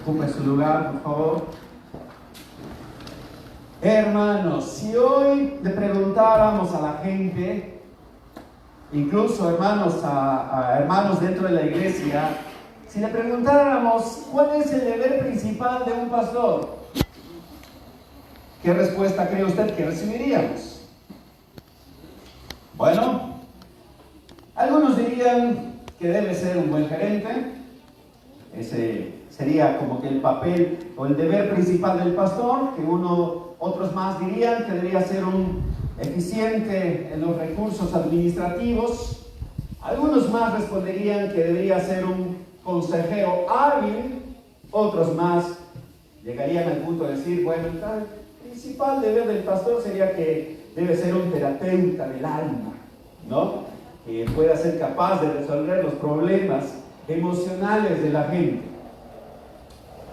Ocupe su lugar, por favor. Hermanos, si hoy le preguntáramos a la gente, incluso hermanos a hermanos dentro de la iglesia, si le preguntáramos cuál es el deber principal de un pastor, ¿qué respuesta cree usted que recibiríamos? Bueno, algunos dirían que debe ser un buen gerente. Ese sería como que el papel o el deber principal del pastor, que otros más dirían que debería ser un eficiente en los recursos administrativos. Algunos más responderían que debería ser un consejero hábil. Otros más llegarían al punto de decir, bueno, el principal deber del pastor sería que debe ser un terapeuta del alma, ¿no? Que pueda ser capaz de resolver los problemas emocionales de la gente.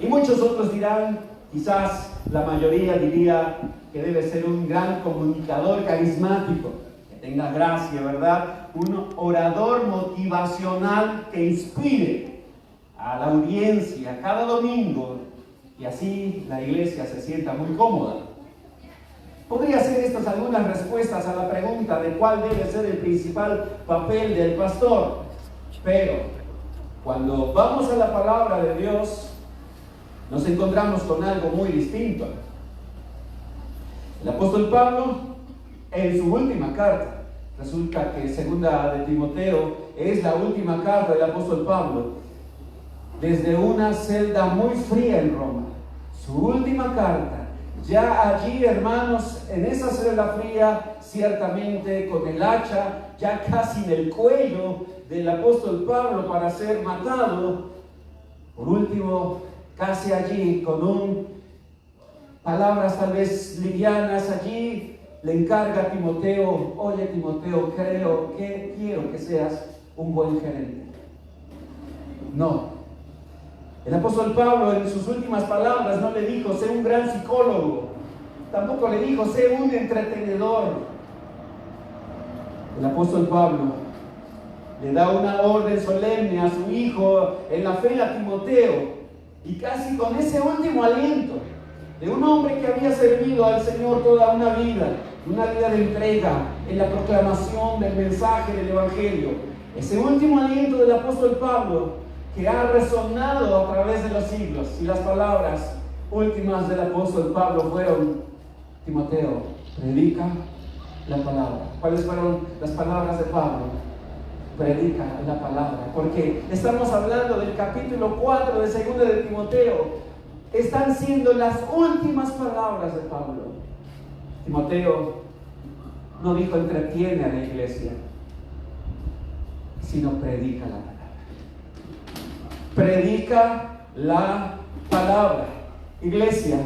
Y muchos otros dirán, quizás la mayoría diría que debe ser un gran comunicador carismático, que tenga gracia, ¿verdad? Un orador motivacional que inspire a la audiencia cada domingo y así la iglesia se sienta muy cómoda. Podría ser estas algunas respuestas a la pregunta de cuál debe ser el principal papel del pastor, pero cuando vamos a la palabra de Dios, nos encontramos con algo muy distinto. El apóstol Pablo, en su última carta, resulta que segunda de Timoteo es la última carta del apóstol Pablo, desde una celda muy fría en Roma, su última carta, ya allí, hermanos, en esa celda fría, ciertamente con el hacha, ya casi en el cuello del apóstol Pablo para ser matado. Por último, casi allí, con palabras tal vez livianas allí, le encarga a Timoteo, oye Timoteo, quiero que seas un buen gerente. No. El apóstol Pablo en sus últimas palabras no le dijo, sé un gran psicólogo. Tampoco le dijo, sé un entretenedor. El apóstol Pablo le da una orden solemne a su hijo en la fe, a Timoteo, y casi con ese último aliento de un hombre que había servido al Señor toda una vida de entrega en la proclamación del mensaje del Evangelio. Ese último aliento del apóstol Pablo que ha resonado a través de los siglos, y las palabras últimas del apóstol Pablo fueron, Timoteo, predica la palabra. ¿Cuáles fueron las palabras de Pablo? Predica la palabra, porque estamos hablando del capítulo 4 de segunda de Timoteo. Están siendo las últimas palabras de Pablo. Timoteo no dijo entretiene a la iglesia, sino predica la palabra. Predica la palabra. Iglesia,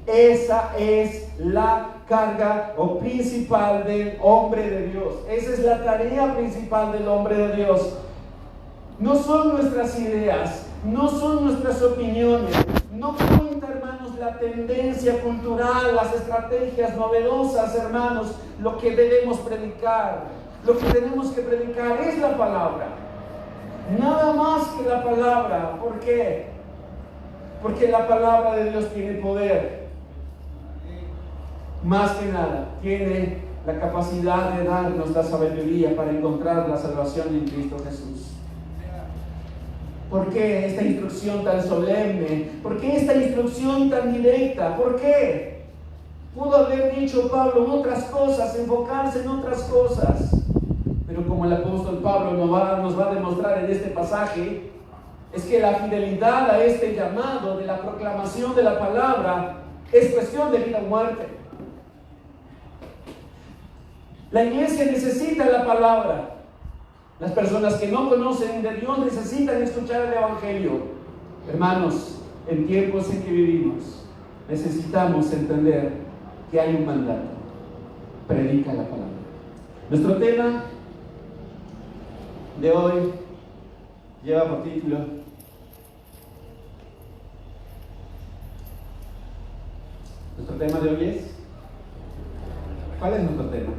esa es la carga o principal del hombre de Dios. Esa es la tarea principal del hombre de Dios. No son nuestras ideas, no son nuestras opiniones, no cuenta, hermanos, la tendencia cultural, las estrategias novedosas, hermanos. Lo que debemos predicar, lo que tenemos que predicar es la palabra. Nada más que la palabra. ¿Por qué? Porque la palabra de Dios tiene poder. Más que nada, tiene la capacidad de darnos la sabiduría para encontrar la salvación en Cristo Jesús. ¿Por qué esta instrucción tan solemne? ¿Por qué esta instrucción tan directa? ¿Por qué? Pudo haber dicho Pablo otras cosas, enfocarse en otras cosas. Pero como el apóstol Pablo nos va a demostrar en este pasaje, es que la fidelidad a este llamado de la proclamación de la palabra es cuestión de vida o muerte. La iglesia necesita la palabra. Las personas que no conocen de Dios necesitan escuchar el Evangelio. Hermanos, en tiempos en que vivimos, necesitamos entender que hay un mandato. Predica la palabra. Nuestro tema de hoy lleva por título ¿Nuestro tema de hoy es? ¿Cuál es nuestro tema?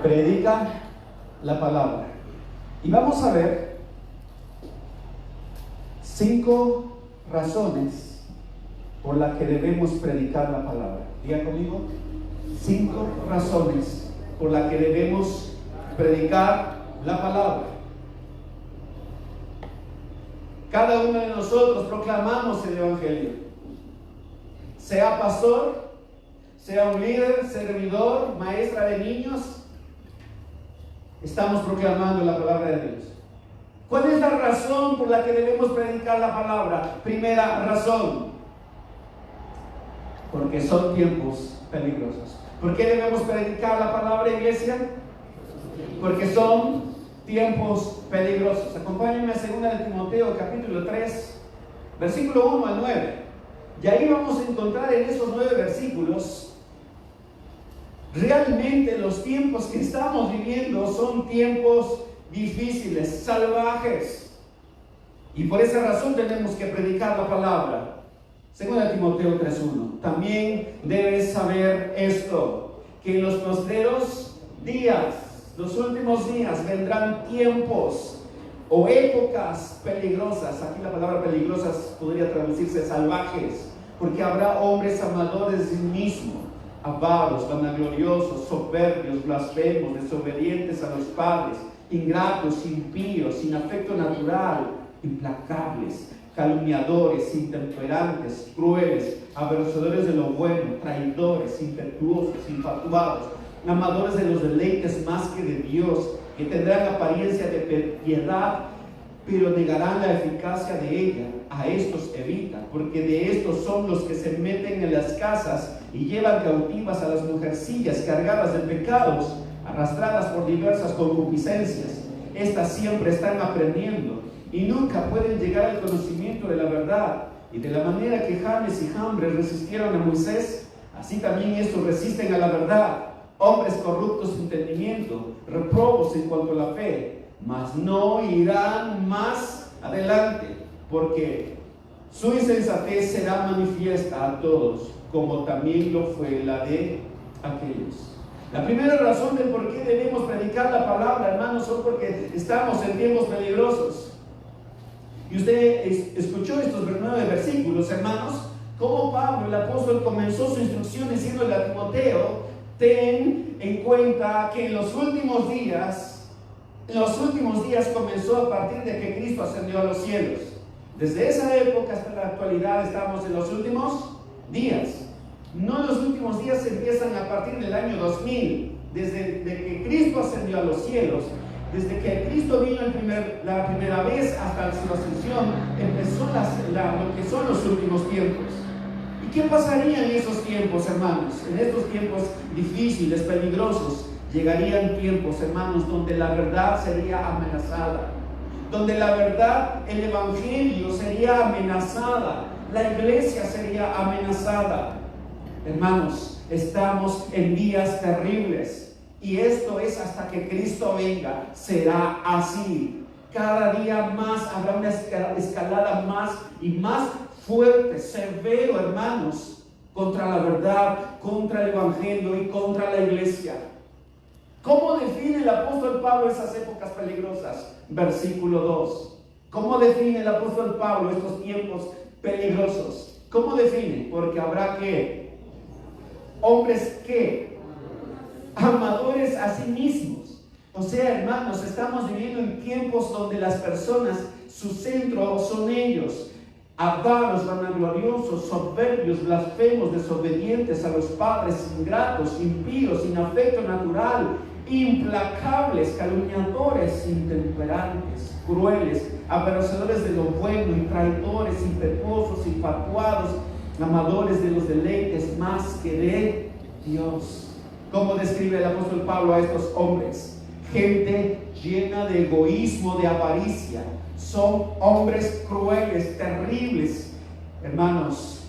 Predica la palabra. Y vamos a ver 5 razones por las que debemos predicar la palabra. Diga conmigo, 5 razones por las que debemos predicar la palabra. Cada uno de nosotros proclamamos el Evangelio. Sea pastor, sea un líder, servidor, maestra de niños, estamos proclamando la palabra de Dios. ¿Cuál es la razón por la que debemos predicar la palabra? Primera razón, porque son tiempos peligrosos. ¿Por qué debemos predicar la palabra, iglesia? Porque son tiempos peligrosos. Acompáñenme a 2 de Timoteo capítulo 3, versículo 1 al 9. Y ahí vamos a encontrar en esos 9 versículos realmente los tiempos que estamos viviendo son tiempos difíciles, salvajes. Y por esa razón tenemos que predicar la palabra. 2 Timoteo 3:1. También debes saber esto, que en los postreros días, los últimos días, vendrán tiempos o épocas peligrosas. Aquí la palabra peligrosas podría traducirse salvajes, porque habrá hombres amadores de sí mismos, avaros, vanagloriosos, soberbios, blasfemos, desobedientes a los padres, ingratos, impíos, sin afecto natural, implacables, calumniadores, intemperantes, crueles, aborrecedores de lo bueno, traidores, impetuosos, infatuados, amadores de los deleites más que de Dios, que tendrán apariencia de piedad, pero negarán la eficacia de ella. A estos evita, porque de estos son los que se meten en las casas y llevan cautivas a las mujercillas cargadas de pecados, arrastradas por diversas concupiscencias. Estas siempre están aprendiendo y nunca pueden llegar al conocimiento de la verdad. Y de la manera que Janes y Jambres resistieron a Moisés, así también estos resisten a la verdad. Hombres corruptos de entendimiento, reprobos en cuanto a la fe, mas no irán más adelante, porque su insensatez será manifiesta a todos, como también lo fue la de aquellos. La primera razón del por qué debemos predicar la palabra, hermanos, son porque estamos en tiempos peligrosos. Y usted escuchó estos 9 versículos, hermanos, como Pablo, el apóstol, comenzó su instrucción diciéndole a Timoteo: ten en cuenta que en los últimos días comenzó a partir de que Cristo ascendió a los cielos. Desde esa época hasta la actualidad estamos en los últimos días. No, los últimos días empiezan a partir del año 2000, desde que Cristo ascendió a los cielos. Desde que Cristo vino la primera vez hasta su ascensión, empezó lo que son los últimos tiempos. ¿Y qué pasaría en esos tiempos, hermanos? En estos tiempos difíciles, peligrosos, llegarían tiempos, hermanos, donde la verdad sería amenazada, donde la verdad, el evangelio sería amenazada, la iglesia sería amenazada. Hermanos, estamos en días terribles. Y esto es hasta que Cristo venga, será así. Cada día más habrá una escalada más y más fuerte, severo, hermanos, contra la verdad, contra el evangelio y contra la iglesia. ¿Cómo define el apóstol Pablo esas épocas peligrosas? Versículo 2. ¿Cómo define el apóstol Pablo estos tiempos peligrosos? ¿Cómo define? Porque habrá que hombres que amadores a sí mismos. O sea, hermanos, estamos viviendo en tiempos donde las personas, su centro son ellos. Avaros, vanagloriosos, soberbios, blasfemos, desobedientes a los padres, ingratos, impíos, sin afecto natural, implacables, calumniadores, intemperantes, crueles, aborrecedores de lo bueno y traidores, impetuosos, infatuados, amadores de los deleites más que de Dios. ¿Cómo describe el apóstol Pablo a estos hombres? Gente llena de egoísmo, de avaricia. Son hombres crueles, terribles. Hermanos,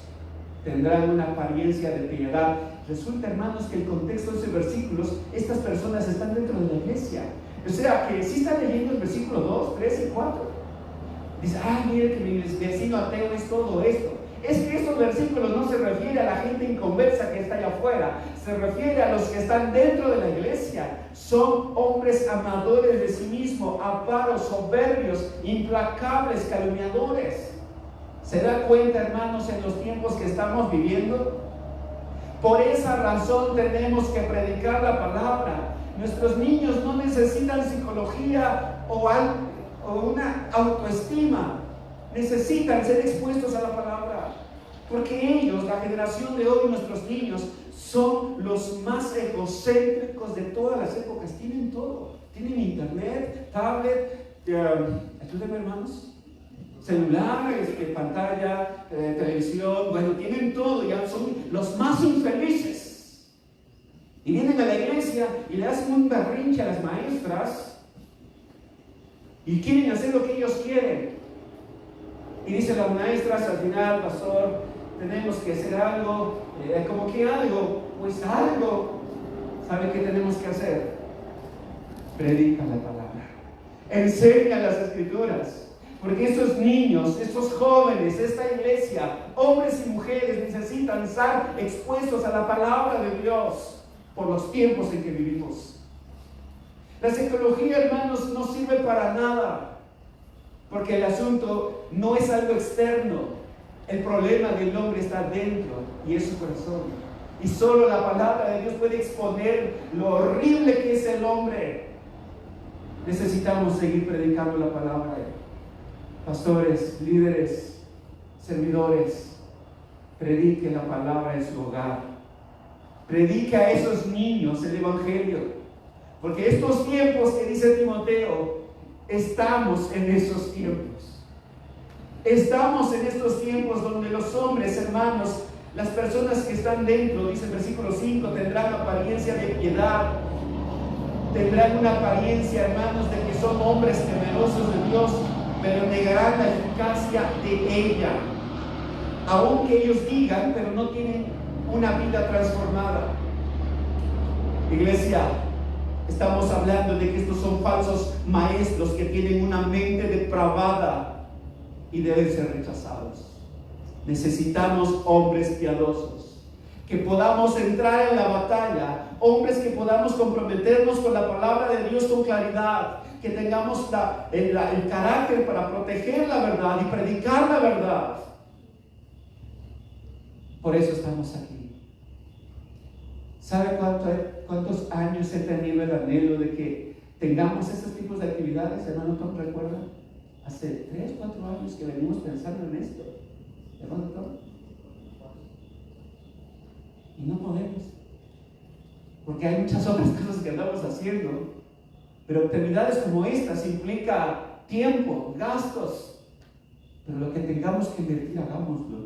tendrán una apariencia de piedad. Resulta, hermanos, que el contexto de esos versículos, estas personas están dentro de la iglesia. O sea, que si están leyendo el versículo 2, 3 y 4. Dice, mire que mi vecino ateo es todo esto. Es que estos versículos no se refieren a la gente inconversa que está allá afuera, se refiere a los que están dentro de la iglesia. Son hombres amadores de sí mismos, avaros, soberbios, implacables, calumniadores. ¿Se da cuenta, hermanos, en los tiempos que estamos viviendo? Por esa razón tenemos que predicar la palabra. Nuestros niños no necesitan psicología o una autoestima. Necesitan ser expuestos a la palabra. Porque ellos, la generación de hoy, nuestros niños, son los más egocéntricos de todas las épocas. Tienen todo. Tienen internet, tablet, ayúdenme, hermanos, celular, pantalla, televisión. Bueno, tienen todo. Ya son los más infelices. Y vienen a la iglesia y le hacen un berrinche a las maestras y quieren hacer lo que ellos quieren. Y dicen las maestras al final: pastor, tenemos que hacer algo. ¿Cómo que algo? Pues algo. ¿Sabe qué tenemos que hacer? Predica la palabra, enseña las escrituras, porque estos niños, estos jóvenes, esta iglesia, hombres y mujeres, necesitan estar expuestos a la palabra de Dios por los tiempos en que vivimos. La psicología, hermanos, no sirve para nada, porque el asunto no es algo externo. El problema del hombre está dentro y es su corazón. Y solo la palabra de Dios puede exponer lo horrible que es el hombre. Necesitamos seguir predicando la palabra. Pastores, líderes, servidores, predique la palabra en su hogar. Predique a esos niños el evangelio. Porque estos tiempos que dice Timoteo, estamos en esos tiempos. Estamos en estos tiempos donde los hombres, hermanos, las personas que están dentro, dice el versículo 5, tendrán apariencia de piedad. Tendrán una apariencia, hermanos, de que son hombres temerosos de Dios, pero negarán la eficacia de ella. Aunque ellos digan, pero no tienen una vida transformada. Iglesia, estamos hablando de que estos son falsos maestros que tienen una mente depravada y deben ser rechazados. Necesitamos hombres piadosos, que podamos entrar en la batalla, hombres que podamos comprometernos con la palabra de Dios con claridad, que tengamos el carácter para proteger la verdad y predicar la verdad. Por eso estamos aquí. ¿Sabe cuántos años he tenido el anhelo de que tengamos estos tipos de actividades? Hermano Tom, ¿recuerda? Hace 3, 4 años que venimos pensando en esto. Hermano Tom. Y no podemos, porque hay muchas otras cosas que andamos haciendo, pero actividades como estas implica tiempo, gastos, pero lo que tengamos que invertir, hagámoslo,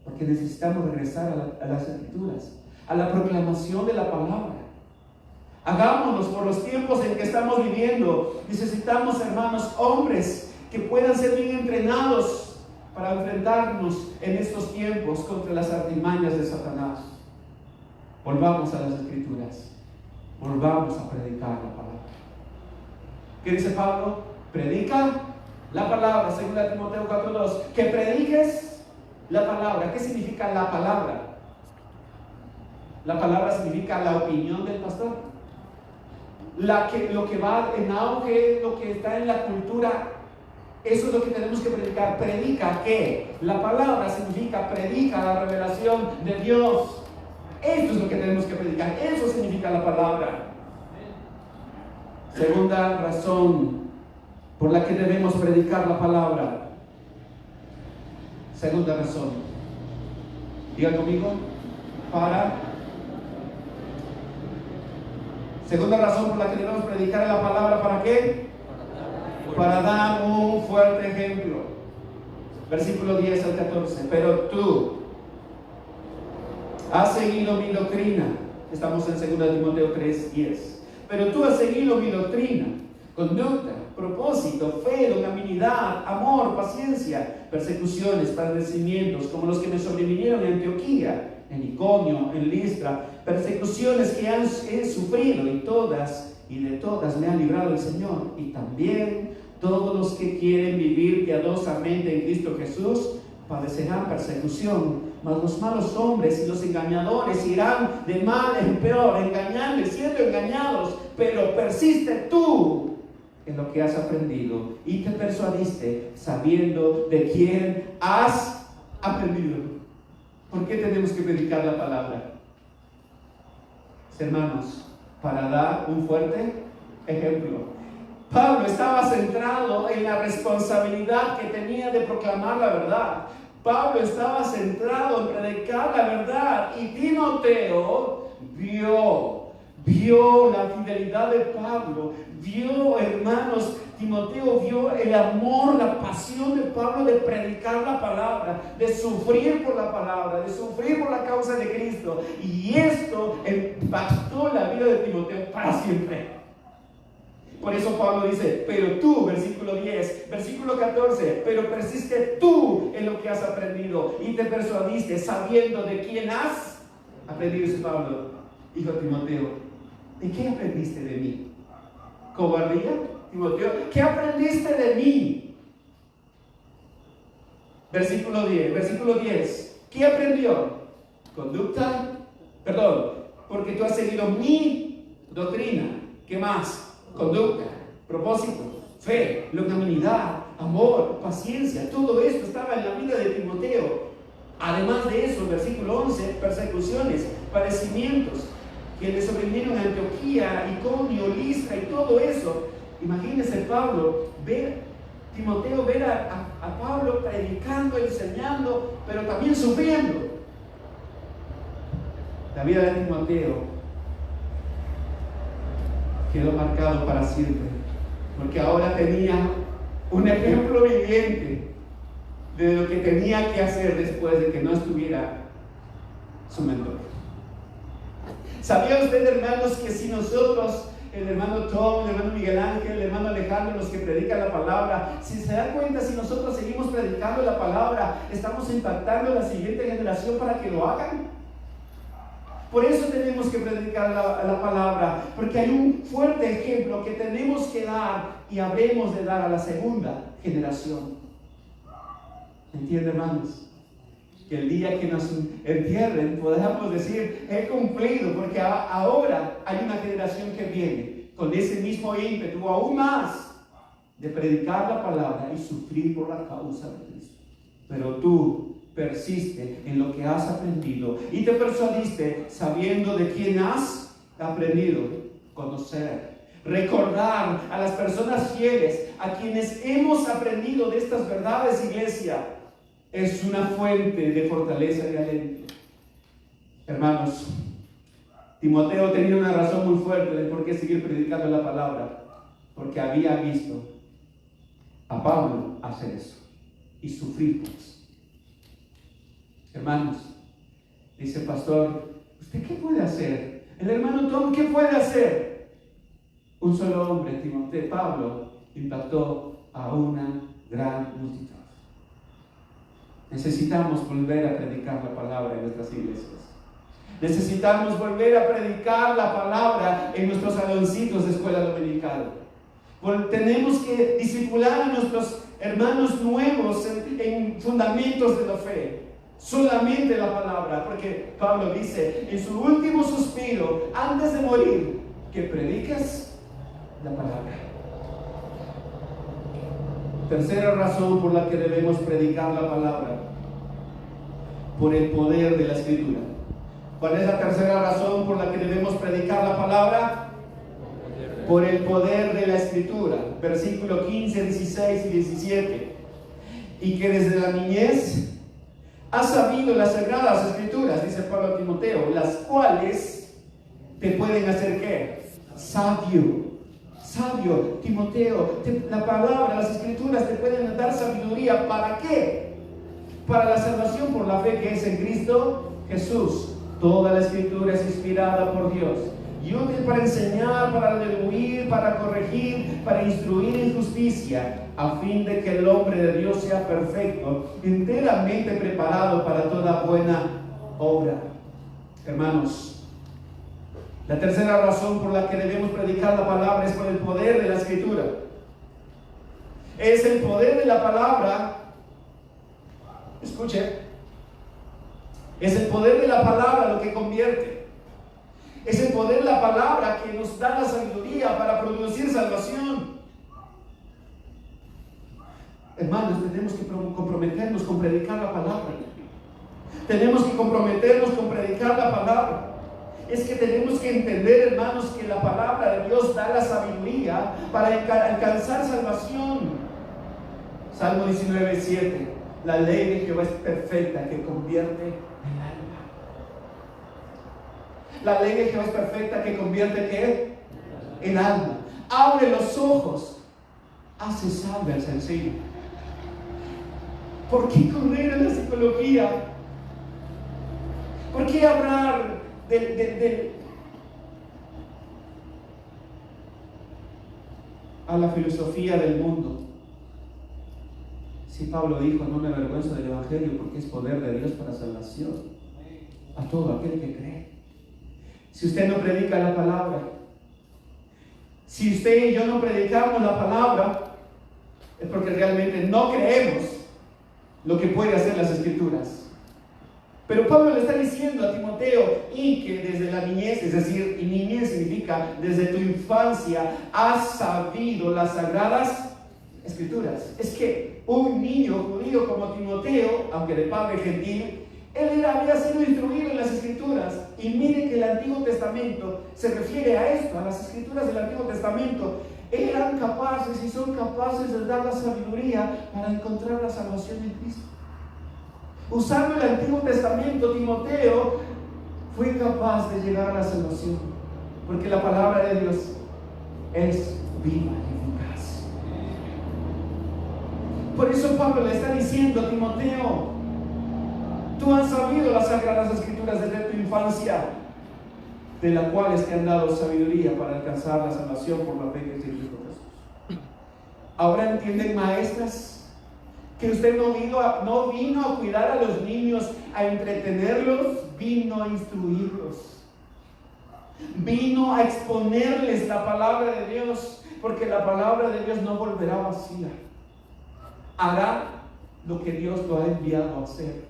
porque necesitamos regresar a las escrituras, a la proclamación de la palabra. Hagámoslo por los tiempos en que estamos viviendo. Necesitamos, hermanos, hombres que puedan ser bien entrenados para enfrentarnos en estos tiempos contra las artimañas de Satanás. Volvamos a las escrituras, volvamos a predicar la palabra. ¿Qué dice Pablo? Predica la palabra, 2 Timoteo 4:2. Que prediques la palabra. ¿Qué significa la palabra? La palabra significa la opinión del pastor, lo que va en auge, lo que está en la cultura. Eso es lo que tenemos que predicar. ¿Predica qué? La palabra significa predica la revelación de Dios. Esto es lo que tenemos que predicar. Eso significa la palabra. Segunda razón por la que debemos predicar la palabra. Segunda razón. Diga conmigo. Segunda razón por la que debemos predicar la palabra. ¿Para qué? Para dar un fuerte ejemplo. Versículo 10 al 14. Pero tú has seguido mi doctrina. Estamos en 2 Timoteo 3:10. Pero tú has seguido mi doctrina, conducta, propósito, fe, longanimidad, amor, paciencia, persecuciones, padecimientos, como los que me sobrevinieron en Antioquía, en Iconio, en Listra, persecuciones que he sufrido, y de todas me ha librado el Señor. Y también todos los que quieren vivir piadosamente en Cristo Jesús padecerán persecución. Mas los malos hombres y los engañadores irán de mal en peor, engañando y siendo engañados. Pero persiste tú en lo que has aprendido y te persuadiste sabiendo de quién has aprendido. ¿Por qué tenemos que predicar la palabra? Hermanos, para dar un fuerte ejemplo. Pablo estaba centrado en la responsabilidad que tenía de proclamar la verdad. Pablo estaba centrado en predicar la verdad, y Timoteo vio la fidelidad de Pablo, vio, hermanos, Timoteo vio el amor, la pasión de Pablo de predicar la palabra, de sufrir por la palabra, de sufrir por la causa de Cristo, y esto impactó la vida de Timoteo para siempre. Por eso Pablo dice, pero tú, versículo 10, versículo 14, pero persiste tú en lo que has aprendido y te persuadiste sabiendo de quién has aprendido. Dice Pablo, hijo Timoteo, ¿de qué aprendiste de mí? ¿Cobardía? Timoteo, ¿qué aprendiste de mí? Versículo 10, ¿qué aprendió? Conducta, porque tú has seguido mi doctrina. ¿Qué más? Conducta, propósito, fe, longanimidad, amor, paciencia. Todo esto estaba en la vida de Timoteo. Además de eso, versículo 11, persecuciones, padecimientos que le sobrevinieron a Antioquía, Iconio, Listra y todo eso. Imagínense Timoteo ver a Pablo predicando, enseñando, pero también sufriendo. La vida de Timoteo quedó marcado para siempre, porque ahora tenía un ejemplo viviente de lo que tenía que hacer después de que no estuviera su mentor. ¿Sabía usted, hermanos, que si nosotros, el hermano Tom, el hermano Miguel Ángel, el hermano Alejandro, los que predican la palabra, si se da cuenta, si nosotros seguimos predicando la palabra, estamos impactando a la siguiente generación para que lo hagan? Por eso tenemos que predicar la palabra, porque hay un fuerte ejemplo que tenemos que dar y habremos de dar a la segunda generación. ¿Entienden, hermanos? Que el día que nos entierren podamos decir, he cumplido, porque ahora hay una generación que viene con ese mismo ímpetu, aún más, de predicar la palabra y sufrir por la causa de Cristo. Pero tú persiste en lo que has aprendido y te persuadiste sabiendo de quién has aprendido. Conocer, recordar a las personas fieles a quienes hemos aprendido de estas verdades, iglesia, es una fuente de fortaleza y de aliento. Hermanos, Timoteo tenía una razón muy fuerte de por qué seguir predicando la palabra, porque había visto a Pablo hacer eso y sufrir por eso. Hermanos, dice el pastor, ¿usted qué puede hacer? El hermano Tom, ¿qué puede hacer? Un solo hombre, Timoteo, Pablo, impactó a una gran multitud. Necesitamos volver a predicar la palabra en nuestras iglesias. Necesitamos volver a predicar la palabra en nuestros saloncitos de escuela dominical. Tenemos que discipular a nuestros hermanos nuevos en fundamentos de la fe. Solamente la palabra, porque Pablo dice en su último suspiro, antes de morir, que prediques la palabra. Tercera razón por la que debemos predicar la palabra: por el poder de la Escritura. ¿Cuál es la tercera razón por la que debemos predicar la palabra? Por el poder de la Escritura. Versículo 15, 16 y 17. Y que desde la niñez has sabido las sagradas Escrituras, dice Pablo a Timoteo, las cuales te pueden hacer ¿qué? Sabio, Timoteo, la palabra, las Escrituras te pueden dar sabiduría. ¿Para qué? Para la salvación por la fe que es en Cristo Jesús. Toda la Escritura es inspirada por Dios y útil para enseñar, para redarguir, para corregir, para instruir en justicia, a fin de que el hombre de Dios sea perfecto, enteramente preparado para toda buena obra. Hermanos, la tercera razón por la que debemos predicar la palabra es por el poder de la Escritura. Es el poder de la palabra. Escuche, es el poder de la palabra lo que convierte. Es el poder de la palabra que nos da la sabiduría para producir salvación. Hermanos, tenemos que comprometernos con predicar la palabra. Tenemos que comprometernos con predicar la palabra. Es que tenemos que entender, hermanos, que la palabra de Dios da la sabiduría para alcanzar salvación. Salmo 19:7. La ley de Jehová es perfecta, que convierte el alma. La ley de Jehová es perfecta, que convierte ¿qué? El alma. Abre los ojos, hace sabio al sencillo. ¿Por qué correr a la psicología? ¿Por qué hablar a la filosofía del mundo? Si Pablo dijo, no me avergüenzo del Evangelio porque es poder de Dios para salvación a todo aquel que cree. Si usted no predica la palabra, si usted y yo no predicamos la palabra, es porque realmente no creemos lo que puede hacer las Escrituras. Pero Pablo le está diciendo a Timoteo, y que desde la niñez, es decir, y niñez significa desde tu infancia, has sabido las sagradas Escrituras. Es que un niño judío como Timoteo, aunque de padre gentil, él había sido instruido en las Escrituras. Y mire que el Antiguo Testamento se refiere a esto, a las Escrituras del Antiguo Testamento. Eran capaces y son capaces de dar la sabiduría para encontrar la salvación en Cristo. Usando el Antiguo Testamento, Timoteo fue capaz de llegar a la salvación, porque la palabra de Dios es viva y eficaz. Por eso Pablo le está diciendo a Timoteo, tú has sabido las sagradas Escrituras desde tu infancia, de las cuales te han dado sabiduría para alcanzar la salvación por la fe que es en Cristo Jesús. Ahora entienden, maestras, que usted no vino a cuidar a los niños, a entretenerlos, vino a instruirlos. Vino a exponerles la palabra de Dios, porque la palabra de Dios no volverá vacía. Hará lo que Dios lo ha enviado a hacer.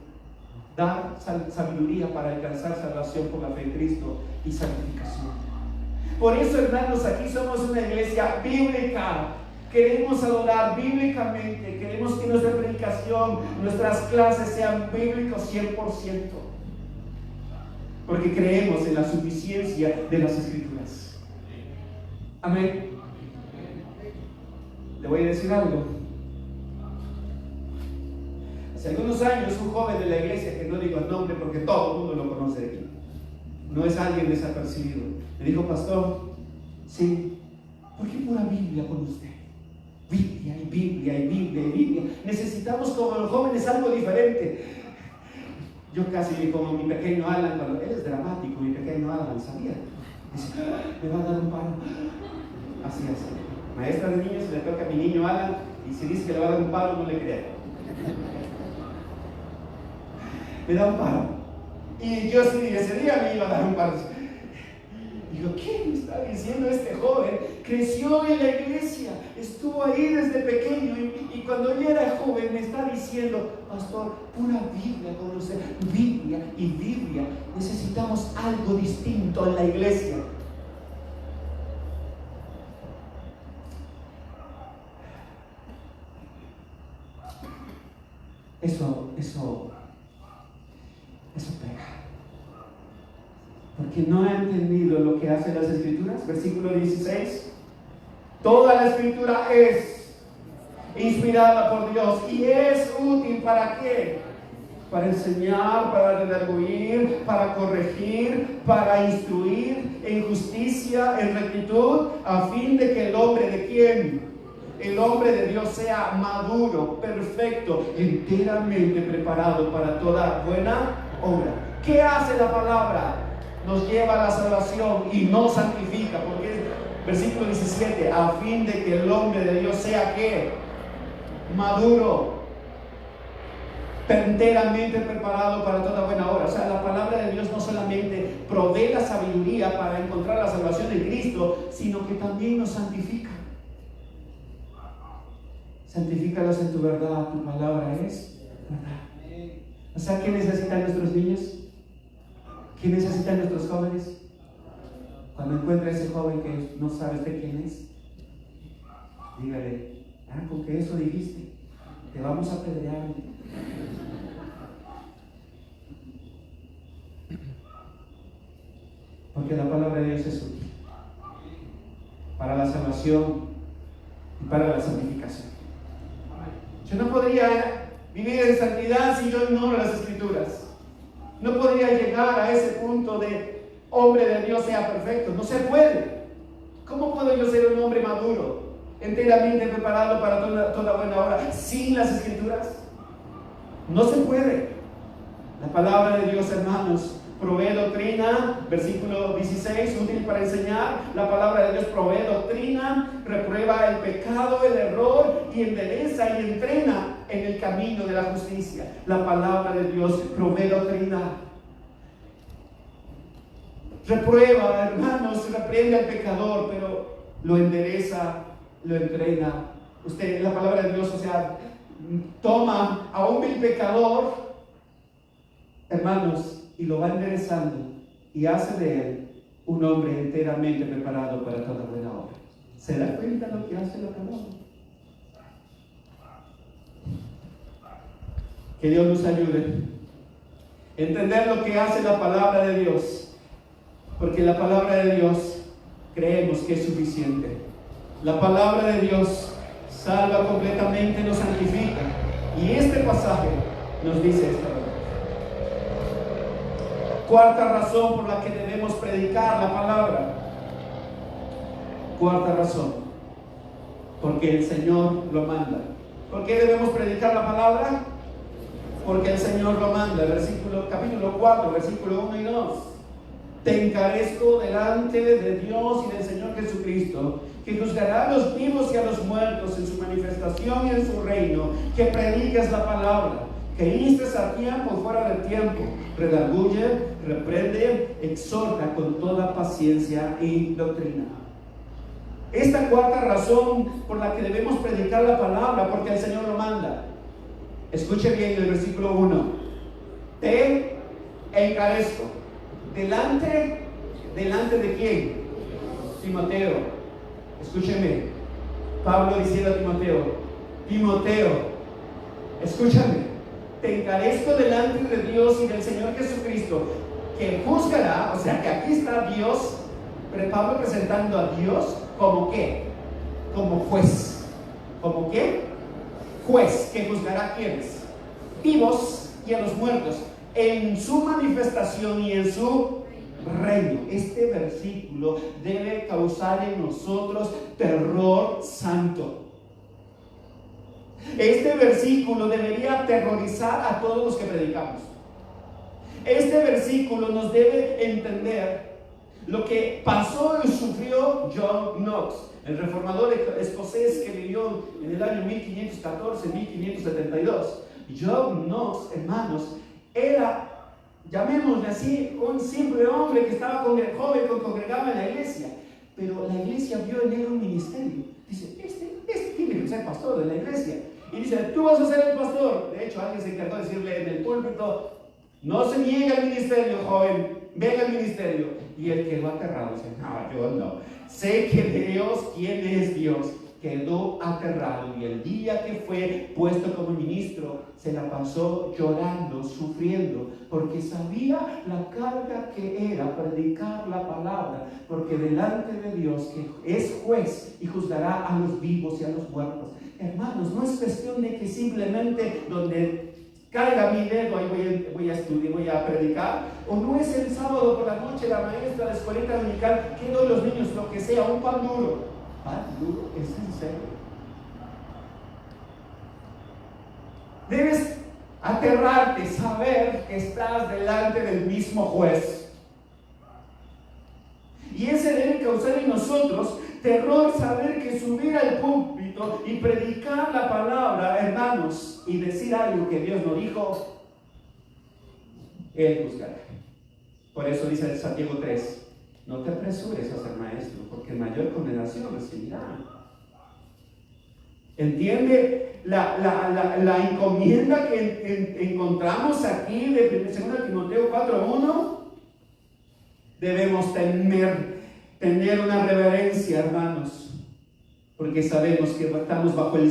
Dar sabiduría para alcanzar salvación por la fe en Cristo y santificación. Por eso, hermanos, aquí somos una iglesia bíblica. Queremos adorar bíblicamente. Queremos que nuestra predicación, nuestras clases sean bíblicos 100%. Porque creemos en la suficiencia de las Escrituras. Amén. Le voy a decir algo. Hace algunos años, un joven de la iglesia, que no digo el nombre porque todo el mundo lo conoce aquí, no es alguien desapercibido, me dijo, pastor, sí, ¿por qué pura Biblia con usted? Biblia y Biblia y Biblia y Biblia. Necesitamos como los jóvenes algo diferente. Yo casi como mi pequeño Alan, cuando él es dramático, mi pequeño Alan, ¿sabía? Dice, me va a dar un paro. Así es. Maestra de niños, le toca a mi niño Alan, y si dice que le va a dar un paro, no le creo. Me da un paro. Y yo sí, ese día me iba a dar un paro. Digo, ¿qué me está diciendo este joven? Creció en la iglesia, estuvo ahí desde pequeño, y cuando él era joven me está diciendo, pastor, pura Biblia con usted, Biblia y Biblia. Necesitamos algo distinto en la iglesia. Eso pega. Porque no ha entendido lo que hacen las Escrituras. Versículo 16. Toda la Escritura es inspirada por Dios y es útil ¿para qué? Para enseñar, para redarguir, para corregir, para instruir en justicia, en rectitud, a fin de que el hombre de quién? El hombre de Dios sea maduro, perfecto, enteramente preparado para toda buena obra. ¿Qué hace la palabra? Nos lleva a la salvación y nos santifica, porque es versículo 17, a fin de que el hombre de Dios sea ¿qué? Maduro, enteramente preparado para toda buena obra. O sea, la palabra de Dios no solamente provee la sabiduría para encontrar la salvación en Cristo, sino que también nos santifica. Santifícalos en tu verdad, tu palabra es verdad. O sea, ¿qué necesitan nuestros niños? ¿Qué necesitan nuestros jóvenes? Cuando encuentre a ese joven que no sabe usted quién es, dígale, con que eso dijiste. te vamos a apedrear. Porque la palabra de Dios es útil para la salvación y para la santificación. Yo no podría vivir en santidad si yo ignoro las Escrituras. No podría llegar a ese punto de hombre de Dios sea perfecto. No se puede. ¿Cómo puedo yo ser un hombre maduro, enteramente preparado para toda buena obra sin las Escrituras? No se puede. La palabra de Dios, hermanos, provee doctrina, versículo 16, útil para enseñar. La palabra de Dios provee doctrina, reprueba el pecado, el error, y endereza y entrena en el camino de la justicia. La palabra de Dios provee doctrina. Reprueba, hermanos, reprende al pecador, pero lo endereza, lo entrena. Usted, la palabra de Dios, o sea, toma a un vil pecador, hermanos, y lo va enderezando y hace de él un hombre enteramente preparado para toda buena obra. ¿Se da cuenta lo que hace la palabra? Que Dios nos ayude a entender lo que hace la palabra de Dios, porque la palabra de Dios creemos que es suficiente. La palabra de Dios salva completamente, nos santifica, y este pasaje nos dice esta verdad. Cuarta razón por la que debemos predicar la palabra. Cuarta razón, porque el Señor lo manda. ¿Por qué debemos predicar la palabra? Porque el Señor lo manda. Capítulo 4, versículo 1 y 2. Te encarezco delante de Dios y del Señor Jesucristo, que juzgará a los vivos y a los muertos en su manifestación y en su reino, que prediques la palabra, que instes a tiempo fuera de tiempo, redarguye, reprende, exhorta con toda paciencia y doctrina. Esta cuarta razón por la que debemos predicar la palabra, porque el Señor lo manda. Escuche bien el versículo 1. Te encarezco. ¿Delante de quién? Timoteo. Escúcheme. Pablo diciendo a Timoteo, escúchame. Te encarezco delante de Dios y del Señor Jesucristo, que juzgará, o sea que aquí está Dios, Pablo presentando a Dios como ¿qué? Como juez. ¿Como qué? Juez, que juzgará a quienes, vivos y a los muertos, en su manifestación y en su reino. Este versículo debe causar en nosotros terror santo. Este versículo debería aterrorizar a todos los que predicamos. Este versículo nos debe entender lo que pasó y sufrió John Knox, el reformador escocés que vivió en el año 1514-1572. John Knox, hermanos, era, llamémosle así, un simple hombre que estaba joven, que congregaba en la iglesia, pero la iglesia vio en él un ministerio. Dice, este tiene que ser pastor de la iglesia. Y dice, tú vas a ser el pastor. De hecho, alguien se encargó de decirle en el púlpito, no se niegue al ministerio, joven, ven al ministerio. Y él quedó aterrado. Dice, no, yo no. Sé que Dios, ¿quién es Dios? Quedó aterrado, y el día que fue puesto como ministro se la pasó llorando, sufriendo, porque sabía la carga que era predicar la palabra, porque delante de Dios, que es juez y juzgará a los vivos y a los muertos. Hermanos, no es cuestión de que simplemente donde caiga mi dedo ahí voy a estudiar, voy a predicar, o no es el sábado por la noche la maestra de la escuelita dominical que doy a los niños lo que sea, un pan duro. ¿Pan duro? ¿Es en serio? Debes aterrarte, saber que estás delante del mismo juez. Y ese debe causar en nosotros terror, saber que subir al púlpito y predicar la palabra, hermanos, y decir algo que Dios no dijo, Él juzgará. Por eso dice Santiago 3, no te apresures a ser maestro, porque mayor condenación recibirá. ¿Entiende la encomienda que encontramos aquí de 2 Timoteo 4:1? Debemos tener una reverencia, hermanos, porque sabemos que estamos bajo el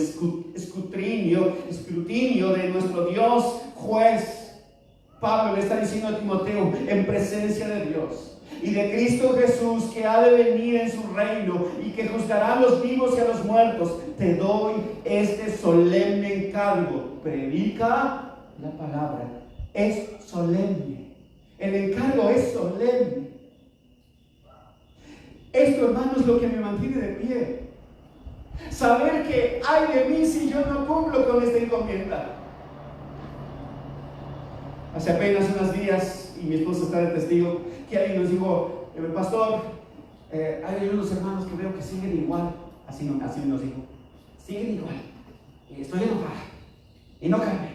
escrutinio de nuestro Dios juez. Pablo le está diciendo a Timoteo, en presencia de Dios y de Cristo Jesús, que ha de venir en su reino y que juzgará a los vivos y a los muertos, te doy este solemne encargo: predica la palabra. Es solemne, el encargo es solemne. Esto, hermano, es lo que me mantiene de pie. Saber que ay de mí si yo no cumplo con esta encomienda. Hace apenas unos días, y mi esposa está de testigo, que alguien nos dijo, pastor, hay unos hermanos que veo que siguen igual. Así nos dijo, siguen igual. Estoy enojada y no cambian.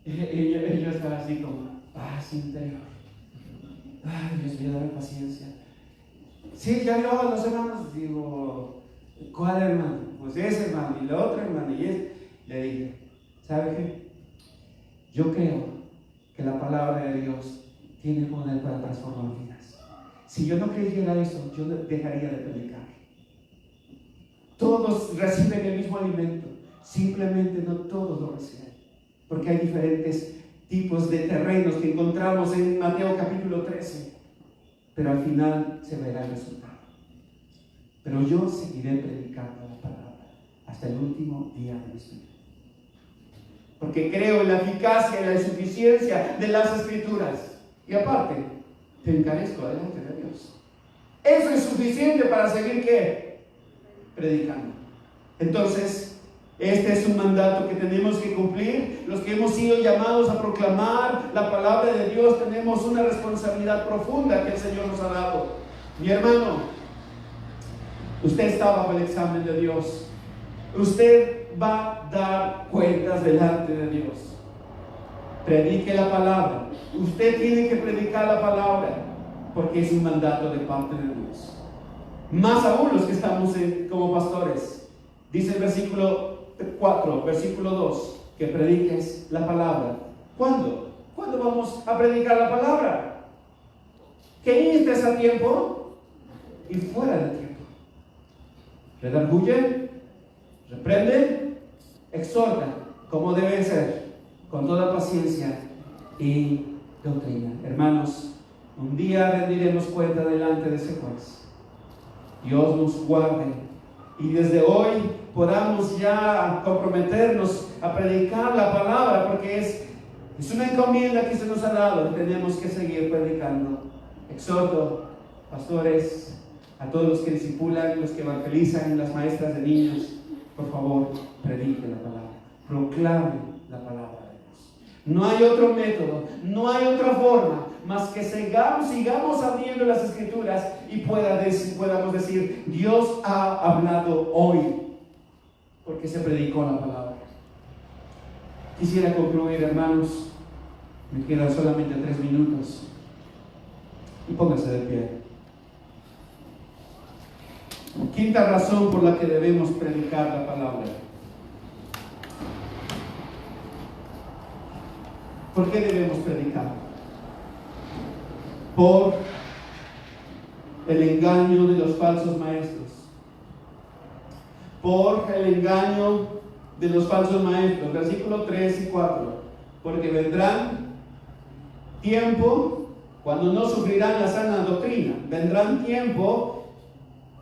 Y yo estaba así como, paz interior. Ay, Dios mío, dame paciencia. Sí, ya vio a los hermanos. Digo, ¿cuál hermano? Pues ese hermano, y la otra hermana, y ese. Le dije, ¿sabe qué? Yo creo que la palabra de Dios tiene poder para transformar vidas. Si yo no creyera eso, yo dejaría de predicar. Todos reciben el mismo alimento, simplemente no todos lo reciben, porque hay diferentes tipos de terrenos que encontramos en Mateo capítulo 13, pero al final se verá el resultado. Pero yo seguiré predicando la palabra hasta el último día de mi vida, porque creo en la eficacia y la insuficiencia de las Escrituras. Y aparte, te encarezco delante de Dios. Eso es suficiente para seguir, ¿qué? Predicando. Entonces, este es un mandato que tenemos que cumplir. Los que hemos sido llamados a proclamar la palabra de Dios tenemos una responsabilidad profunda que el Señor nos ha dado. Mi hermano, usted está bajo el examen de Dios. Usted va a dar cuentas delante de Dios. Predique la palabra. Usted tiene que predicar la palabra, porque es un mandato de parte de Dios. Más aún los que estamos como pastores. Dice el versículo 4, versículo 2, que prediques la palabra. ¿Cuándo? ¿Cuándo vamos a predicar la palabra? Que instes a tiempo y fuera de tiempo. Redarguye, reprende, exhorta, como debe ser, con toda paciencia y doctrina. Hermanos, un día rendiremos cuenta delante de ese juez. Dios nos guarde y desde hoy podamos ya comprometernos a predicar la palabra, porque es una encomienda que se nos ha dado y tenemos que seguir predicando. Exhorto, pastores, a todos los que discipulan, los que evangelizan, las maestras de niños, por favor, predique la palabra, proclame la palabra de Dios. No hay otro método, no hay otra forma más que sigamos abriendo las Escrituras y podamos decir, Dios ha hablado hoy, porque se predicó la palabra. Quisiera concluir, hermanos, me quedan solamente 3 minutos, y póngase de pie. Quinta razón por la que debemos predicar la palabra. ¿Por qué debemos predicar? Por el engaño de los falsos maestros. Por el engaño de los falsos maestros. Versículos 3 y 4. Porque vendrán tiempo cuando no sufrirán la sana doctrina. Vendrán tiempo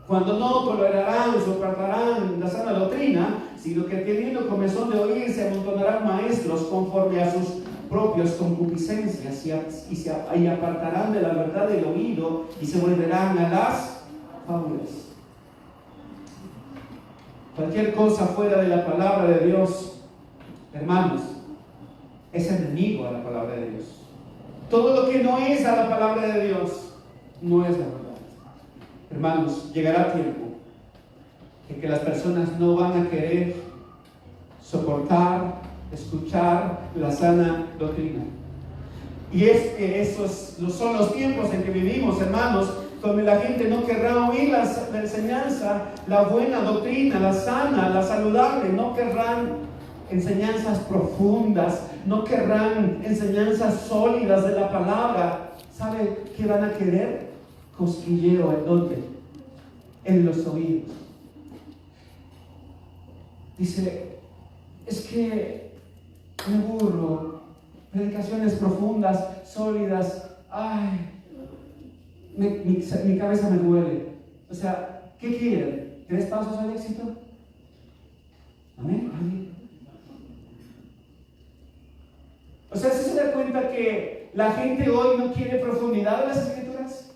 cuando no tolerarán, soportarán la sana doctrina, sino que teniendo comezón de oír, se amontonarán maestros conforme a sus propias concupiscencias y apartarán de la verdad del oído y se volverán a las fábulas. Cualquier cosa fuera de la palabra de Dios, hermanos, es enemigo a la palabra de Dios. Todo lo que no es a la palabra de Dios no es la verdad. Hermanos, llegará tiempo en que las personas no van a querer soportar, escuchar la sana doctrina. Y es que son los tiempos en que vivimos, hermanos, donde la gente no querrá oír la enseñanza, la buena doctrina, la sana, la saludable. No querrán enseñanzas profundas, no querrán enseñanzas sólidas de la palabra. ¿Sabe qué van a querer? Cosquilleo. ¿En dónde? en los oídos. Dice, es que me aburro, predicaciones profundas, sólidas, ay, mi cabeza me duele. O sea, ¿qué quieren? ¿3 pasos al éxito? Amén. Amén. O sea, ¿se da cuenta que la gente hoy no quiere profundidad en las Escrituras?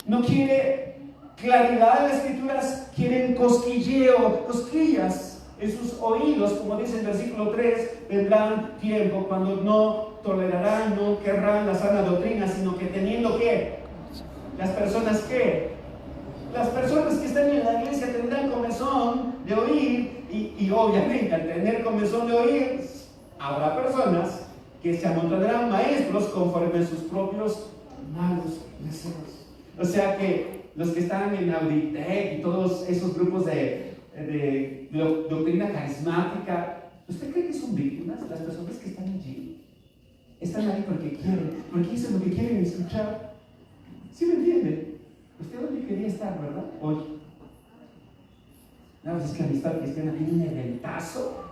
No quiere claridad en las Escrituras, quieren cosquillas en sus oídos, como dice el versículo 3, vendrán tiempo cuando no tolerarán, no querrán la sana doctrina, sino que teniendo ¿qué? Las personas que están en la iglesia tendrán comezón de oír, y obviamente al tener comezón de oír, habrá personas que se amontonarán maestros conforme a sus propios malos deseos. O sea que los que están en Auditec y todos esos grupos de doctrina carismática, ¿usted cree que son víctimas? Las personas que están allí están ahí porque quieren, porque eso es lo que quieren escuchar. ¿Sí me entiende? Usted dónde quería estar, ¿verdad? Hoy. No, es que Amistad Cristiana tiene un eventazo.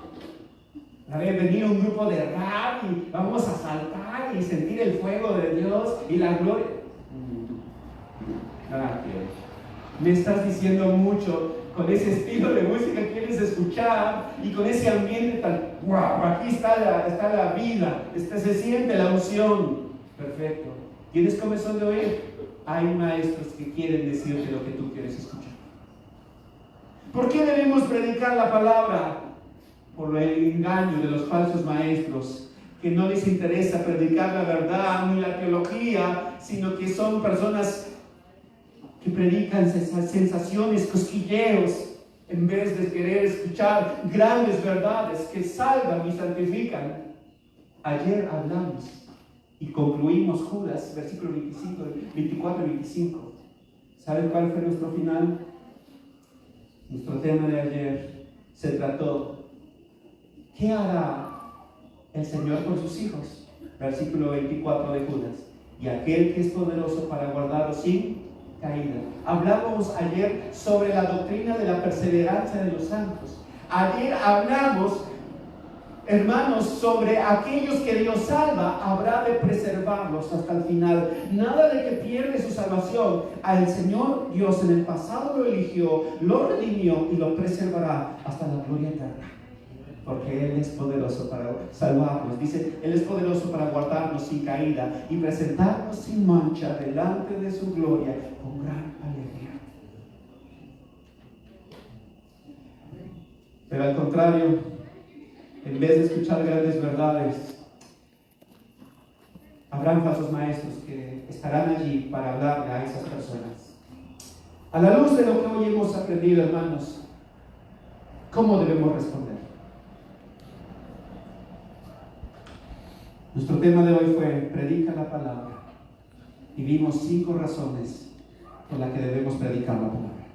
A ver, venir un grupo de rap y vamos a saltar y sentir el fuego de Dios y la gloria. Me estás diciendo mucho con ese estilo de música que quieres escuchar y con ese ambiente tan wow, aquí está la vida, se siente la unción. Perfecto. ¿Tienes comezón de oír? Hay maestros que quieren decirte lo que tú quieres escuchar. ¿Por qué debemos predicar la palabra? Por el engaño de los falsos maestros, que no les interesa predicar la verdad ni la teología, sino que son personas que predican sensaciones, cosquilleos, en vez de querer escuchar grandes verdades que salvan y santifican. Ayer hablamos y concluimos Judas, versículo 24 y 25. ¿Saben cuál fue nuestro final? Nuestro tema de ayer se trató: ¿qué hará el Señor por sus hijos? Versículo 24 de Judas. Y aquel que es poderoso para guardarlos sin caída. Hablamos ayer sobre la doctrina de la perseverancia de los santos. Ayer hablamos, hermanos, sobre aquellos que Dios salva, habrá de preservarlos hasta el final. Nada de que pierde su salvación. Al Señor Dios en el pasado lo eligió, lo redimió y lo preservará hasta la gloria eterna. Porque Él es poderoso para salvarnos. Dice, Él es poderoso para guardarnos sin caída y presentarnos sin mancha delante de su gloria con gran alegría. Pero al contrario, en vez de escuchar grandes verdades, habrán falsos maestros que estarán allí para hablarle a esas personas. A la luz de lo que hoy hemos aprendido, hermanos, ¿cómo debemos responder? Nuestro tema de hoy fue predica la palabra y vimos 5 razones por las que debemos predicar la palabra.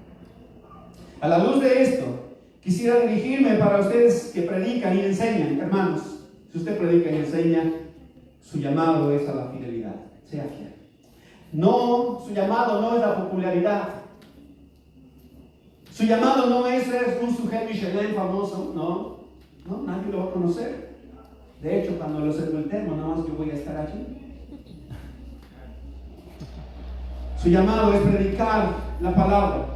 A la luz de esto, quisiera dirigirme para ustedes que predican y enseñan. Hermanos, si usted predica y enseña, su llamado es a la fidelidad. Sea fiel. No, su llamado no es la popularidad. Su llamado no es ser un sujeto Michelin famoso. No, nadie lo va a conocer. De hecho, cuando lo sepultemos, nada más yo voy a estar aquí. Su llamado es predicar la palabra.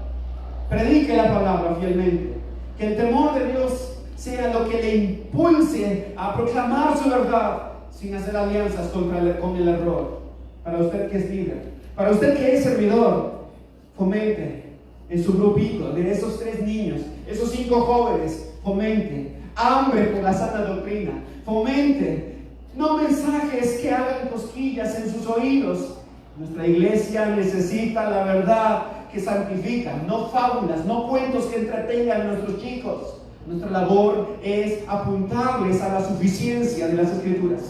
Predique la palabra fielmente. Que el temor de Dios sea lo que le impulse a proclamar su verdad sin hacer alianzas con el error. Para usted que es líder, para usted que es servidor, fomente en su grupito de esos 3 niños, esos 5 jóvenes, fomente hambre por la sana doctrina. Fomente, no mensajes que hagan cosquillas en sus oídos. Nuestra iglesia necesita la verdad que santifica, no fábulas, no cuentos que entretengan a nuestros chicos. Nuestra labor es apuntarles a la suficiencia de las Escrituras.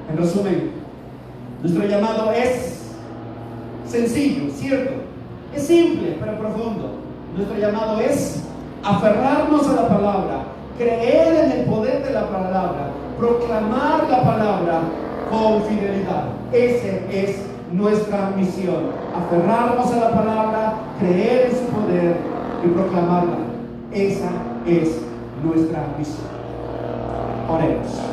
En resumen, nuestro llamado es sencillo, ¿cierto? Es simple, pero profundo. Nuestro llamado es aferrarnos a la palabra, creer en el poder de la palabra, proclamar la palabra con fidelidad. Ese es nuestra misión. Aferrarnos a la palabra, creer en su poder y proclamarla. Esa es nuestra misión. Oremos.